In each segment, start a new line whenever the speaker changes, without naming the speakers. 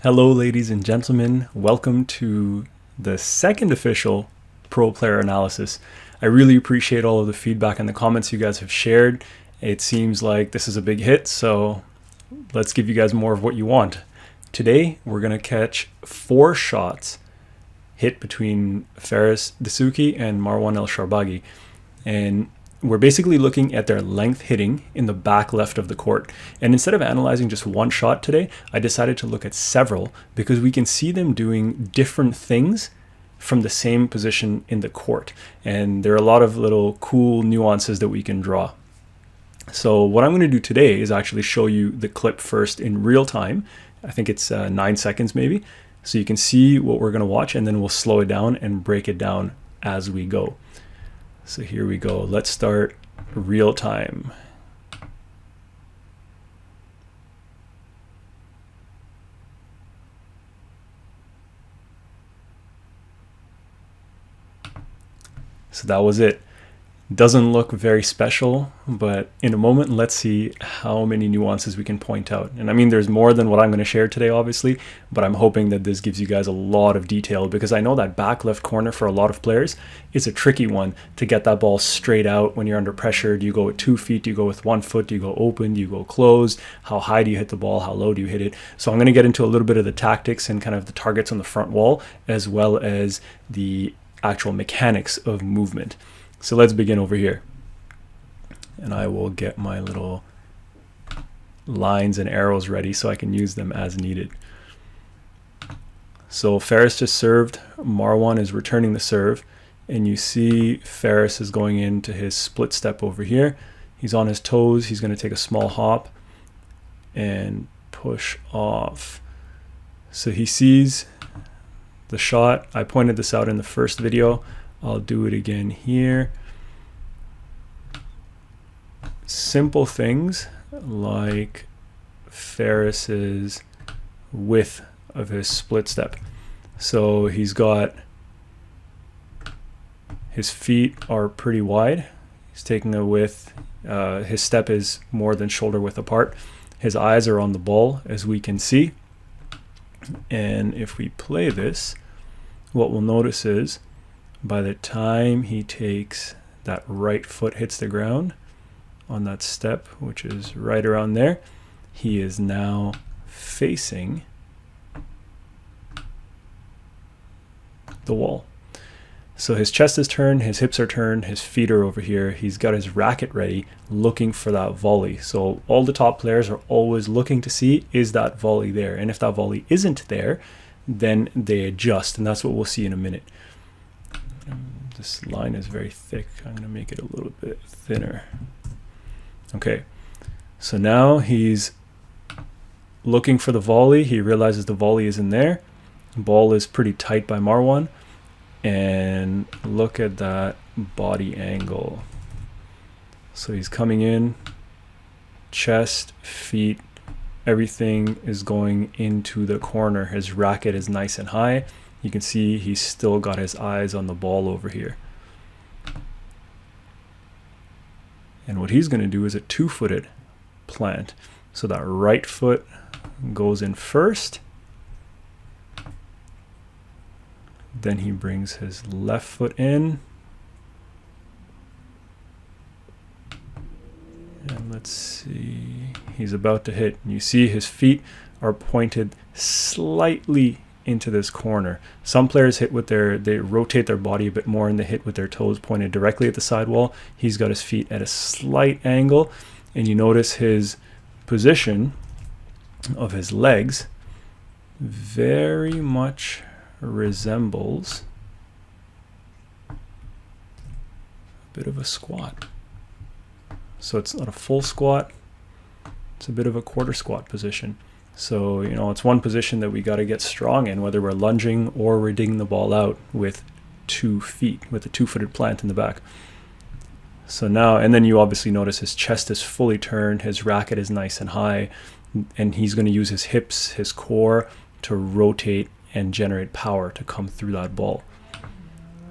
Hello, ladies and gentlemen. Welcome to the second official Pro Player Analysis. I really appreciate all of the feedback and the comments you guys have shared. It seems like this is a big hit, so let's give you guys more of what you want. Today, we're going to catch 4 shots hit between Ferris, Dessouky, and Marwan Shorbagy. And we're basically looking at their length hitting in the back left of the court. And instead of analyzing just one shot today, I decided to look at several because we can see them doing different things from the same position in the court. And there are a lot of little cool nuances that we can draw. So what I'm going to do today is actually show you the clip first in real time. I think it's 9 seconds maybe. So you can see what we're going to watch, and then we'll slow it down and break it down as we go. So here we go. Let's start real time. So that was it. Doesn't look very special, but in a moment, let's see how many nuances we can point out. And I mean, there's more than what I'm going to share today, obviously, but I'm hoping that this gives you guys a lot of detail because I know that back left corner for a lot of players is a tricky one to get that ball straight out when you're under pressure. Do you go with 2 feet? Do you go with 1 foot? Do you go open? Do you go closed? How high do you hit the ball? How low do you hit it? So I'm going to get into a little bit of the tactics and kind of the targets on the front wall, as well as the actual mechanics of movement. So let's begin over here, and I will get my little lines and arrows ready so I can use them as needed. So Ferris just served, Marwan is returning the serve, and you see Ferris is going into his split step over here. He's on his toes, he's going to take a small hop and push off. So he sees the shot. I pointed this out in the first video. I'll do it again here. Simple things like Ferris's width of his split step. So he's got, his feet are pretty wide. He's taking a width. His step is more than shoulder width apart. His eyes are on the ball, as we can see. And if we play this, what we'll notice is by the time he takes that right foot hits the ground on that step, which is right around there, he is now facing the wall. So his chest is turned, his hips are turned, his feet are over here. He's got his racket ready, looking for that volley. So all the top players are always looking to see, is that volley there? And if that volley isn't there, then they adjust, and that's what we'll see in a minute. This line is very thick. I'm going to make it a little bit thinner. Okay, so now he's looking for the volley. He realizes the volley isn't there. The ball is pretty tight by Marwan. And look at that body angle. So he's coming in, chest, feet, everything is going into the corner. His racket is nice and high. You can see he's still got his eyes on the ball over here. And what he's going to do is a 2-footed plant. So that right foot goes in first. Then he brings his left foot in. And let's see, he's about to hit. And you see his feet are pointed slightly into this corner. Some players hit with they rotate their body a bit more and they hit with their toes pointed directly at the sidewall. He's got his feet at a slight angle, and you notice his position of his legs very much resembles a bit of a squat. So it's not a full squat, it's a bit of a quarter squat position. So, you know, it's one position that we got to get strong in, whether we're lunging or we're digging the ball out with 2 feet, with a 2-footed plant in the back. So now, and then you obviously notice his chest is fully turned, his racket is nice and high, and he's going to use his hips, his core to rotate and generate power to come through that ball.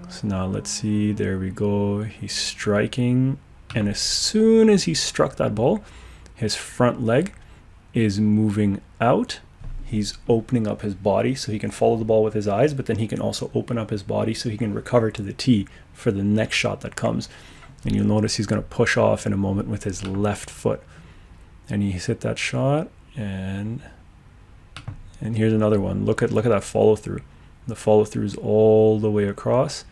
So now let's see, there we go. He's striking, and as soon as he struck that ball, his front leg is moving out. he's opening up his body so he can follow the ball with his eyes, but then he can also open up his body so he can recover to the tee for the next shot that comes. And you'll notice he's going to push off in a moment with his left foot. And he's hit that shot, and here's another one. Look at that follow through. The follow through is all the way across,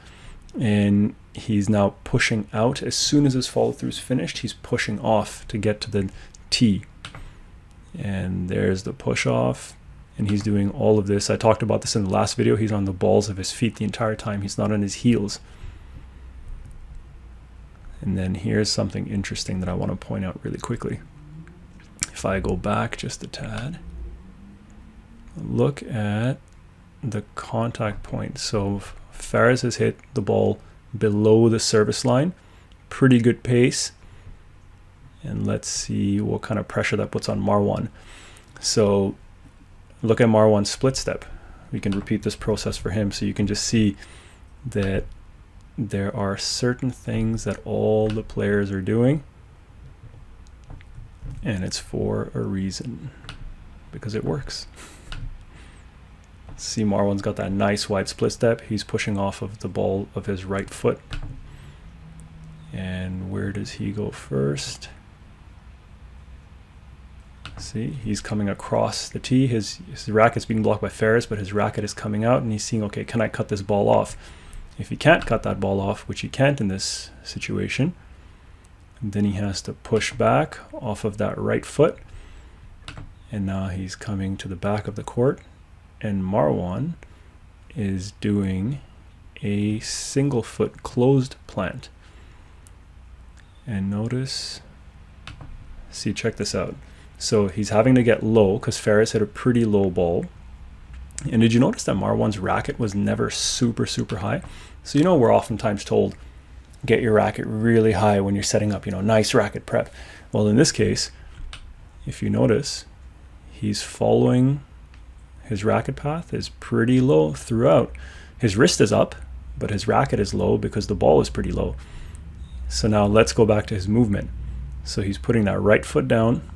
and he's now pushing out. As soon as his follow through is finished, he's pushing off to get to the tee. And there's the push off, and he's doing all of this. I talked about this in the last video. He's on the balls of his feet the entire time. He's not on his heels. And then here's something interesting that I want to point out really quickly. If I go back just a tad, look at the contact point. So Ferris has hit the ball below the service line, pretty good pace. And let's see what kind of pressure that puts on Marwan. So look at Marwan's split step. We can repeat this process for him so you can just see that there are certain things that all the players are doing, and it's for a reason, because it works. See, Marwan's got that nice wide split step. He's pushing off of the ball of his right foot. And where does he go first? See, he's coming across the tee. His racket's being blocked by Ferris, but his racket is coming out, and he's seeing, okay, can I cut this ball off? If he can't cut that ball off, which he can't in this situation, then he has to push back off of that right foot. And now he's coming to the back of the court, and Marwan is doing a single foot closed plant. And notice, see, check this out. So he's having to get low because Ferris hit a pretty low ball. And did you notice that Marwan's racket was never super, super high? So, you know, we're oftentimes told, get your racket really high when you're setting up, nice racket prep. Well, in this case, if you notice, he's following his racket path is pretty low throughout. His wrist is up, but his racket is low because the ball is pretty low. So now let's go back to his movement. So he's putting that right foot down,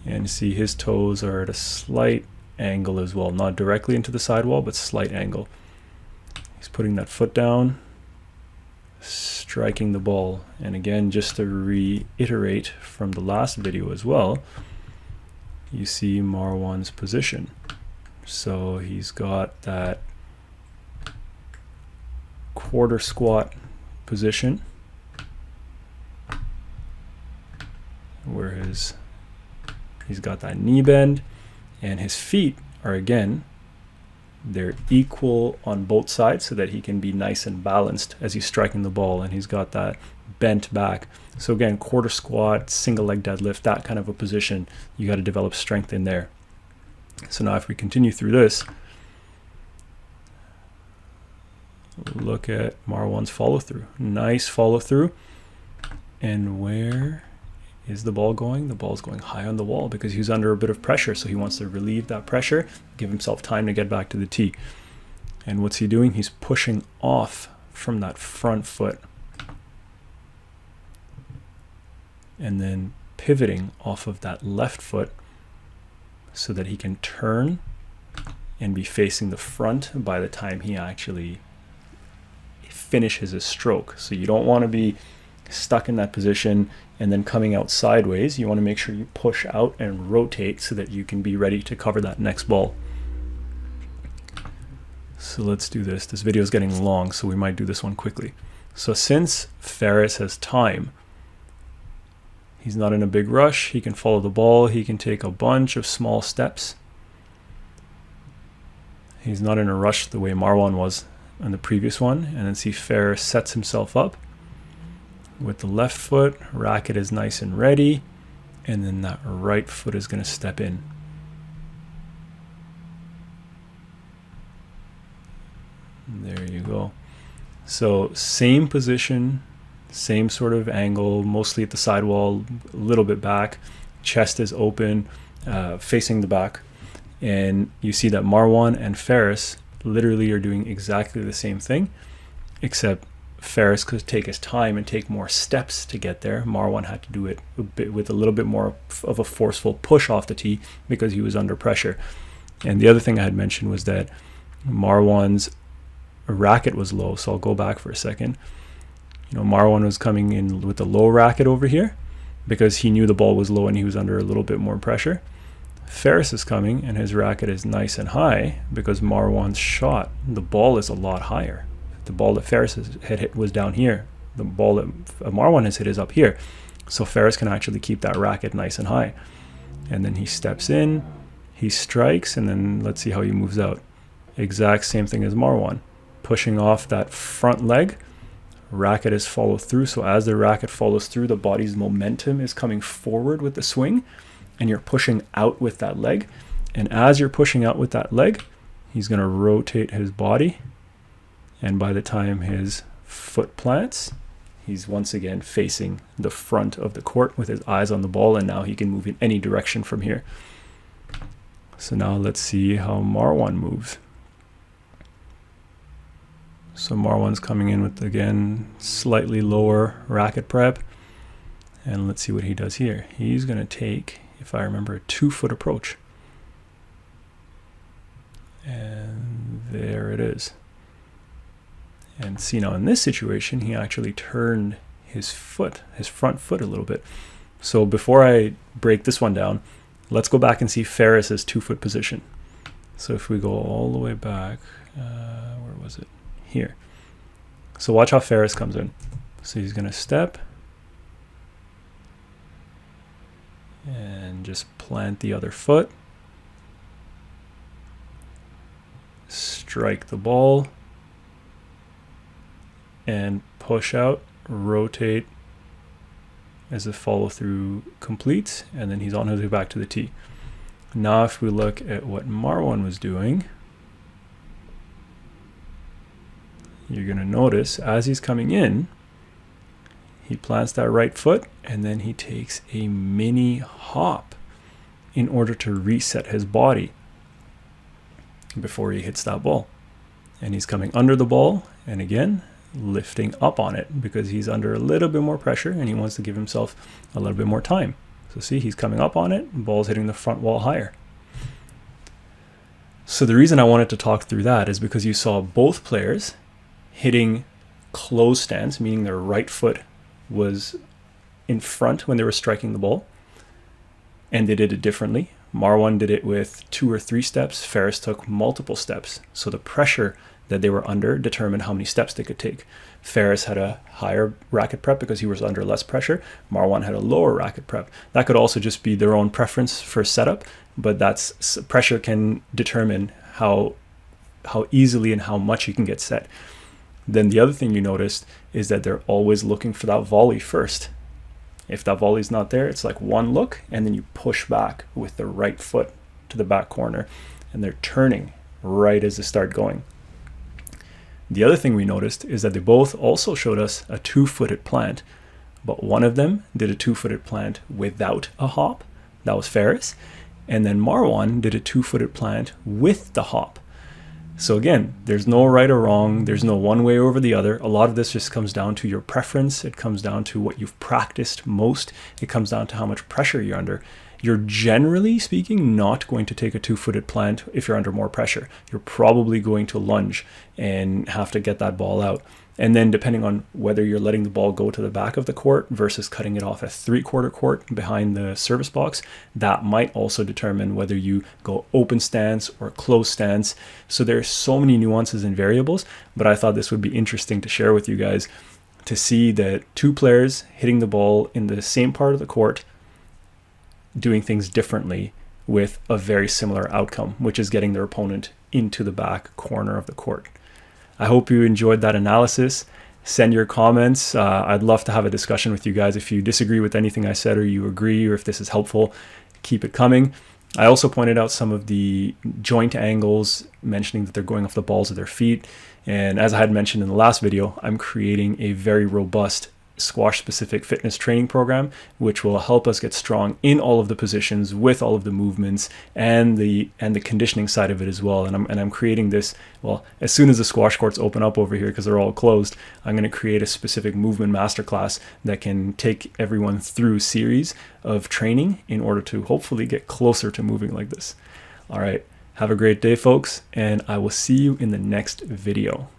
and see his toes are at a slight angle as well, not directly into the sidewall, but slight angle. He's putting that foot down, striking the ball. And again, just to reiterate from the last video as well, you see Marwan's position. So he's got that quarter squat position where he's got that knee bend, and his feet are, again, they're equal on both sides so that he can be nice and balanced as he's striking the ball, and he's got that bent back. So again, quarter squat, single leg deadlift, that kind of a position, you got to develop strength in there. So now if we continue through this, look at Marwan's follow through. Nice follow through. And where is the ball going? The ball's going high on the wall because he's under a bit of pressure, so he wants to relieve that pressure, give himself time to get back to the tee. And what's he doing? He's pushing off from that front foot and then pivoting off of that left foot so that he can turn and be facing the front by the time he actually finishes his stroke. So you don't want to be stuck in that position and then coming out sideways. You want to make sure you push out and rotate so that you can be ready to cover that next ball. So let's do this. This video is getting long, so we might do this one quickly. So since Ferris has time, he's not in a big rush. He can follow the ball. He can take a bunch of small steps. He's not in a rush the way Marwan was on the previous one. And then see Ferris sets himself up with the left foot. Racket is nice and ready. And then that right foot is going to step in. There you go. So same position, same sort of angle, mostly at the sidewall, a little bit back. Chest is open, facing the back. And you see that Marwan and Ferris literally are doing exactly the same thing, except Ferris could take his time and take more steps to get there. Marwan had to do it with a little bit more of a forceful push off the tee because he was under pressure. And the other thing I had mentioned was that Marwan's racket was low. So I'll go back for a second. Marwan was coming in with a low racket over here because he knew the ball was low and he was under a little bit more pressure. Ferris is coming and his racket is nice and high because Marwan's shot, the ball is a lot higher. The ball that Ferris had hit was down here. The ball that Marwan has hit is up here. So Ferris can actually keep that racket nice and high. And then he steps in, he strikes, and then let's see how he moves out. Exact same thing as Marwan. Pushing off that front leg, racket is followed through. So as the racket follows through, the body's momentum is coming forward with the swing, and you're pushing out with that leg. And as you're pushing out with that leg, he's going to rotate his body. And by the time his foot plants, he's once again facing the front of the court with his eyes on the ball, and now he can move in any direction from here. So now let's see how Marwan moves. So Marwan's coming in with, again, slightly lower racket prep. And let's see what he does here. He's going to take, if I remember, a 2-foot approach. And there it is. And see, now in this situation, he actually turned his front foot a little bit. So before I break this one down, let's go back and see Ferris's 2-foot position. So if we go all the way back, where was it? Here. So watch how Ferris comes in. So he's going to step and just plant the other foot, strike the ball, and push out, rotate as the follow through completes, and then he's on his way back to the tee. Now if we look at what Marwan was doing, you're going to notice as he's coming in, he plants that right foot and then he takes a mini hop in order to reset his body before he hits that ball. And he's coming under the ball and again lifting up on it because he's under a little bit more pressure and he wants to give himself a little bit more time. So see, he's coming up on it, ball's hitting the front wall higher. So the reason I wanted to talk through that is because you saw both players hitting closed stance, meaning their right foot was in front when they were striking the ball, and they did it differently. Marwan did it with 2 or 3 steps. Ferris took multiple steps. So the pressure that they were under determined how many steps they could take. Ferris had a higher racket prep because he was under less pressure. Marwan had a lower racket prep. That could also just be their own preference for setup, but that's pressure can determine how easily and how much you can get set. Then the other thing you noticed is that they're always looking for that volley first. If that volley's not there, it's like one look, and then you push back with the right foot to the back corner, and they're turning right as they start going. The other thing we noticed is that they both also showed us a 2-footed plant, but one of them did a 2-footed plant without a hop. That was Ferris. And then Marwan did a 2-footed plant with the hop. So again, there's no right or wrong. There's no one way over the other. A lot of this just comes down to your preference. It comes down to what you've practiced most. It comes down to how much pressure you're under. You're generally speaking not going to take a 2-footed plant if you're under more pressure. You're probably going to lunge and have to get that ball out. And then depending on whether you're letting the ball go to the back of the court versus cutting it off at 3/4 court behind the service box, that might also determine whether you go open stance or closed stance. So there's so many nuances and variables, but I thought this would be interesting to share with you guys to see that 2 players hitting the ball in the same part of the court doing things differently with a very similar outcome, which is getting their opponent into the back corner of the court. I hope you enjoyed that analysis. Send your comments. I'd love to have a discussion with you guys. If you disagree with anything I said or you agree or if this is helpful, keep it coming. I also pointed out some of the joint angles, mentioning that they're going off the balls of their feet. And as I had mentioned in the last video, I'm creating a very robust squash specific fitness training program, which will help us get strong in all of the positions with all of the movements and the conditioning side of it as well. And I'm creating this, well, as soon as the squash courts open up over here, because they're all closed, I'm going to create a specific movement masterclass that can take everyone through a series of training in order to hopefully get closer to moving like this. All right, have a great day, folks, and I will see you in the next video.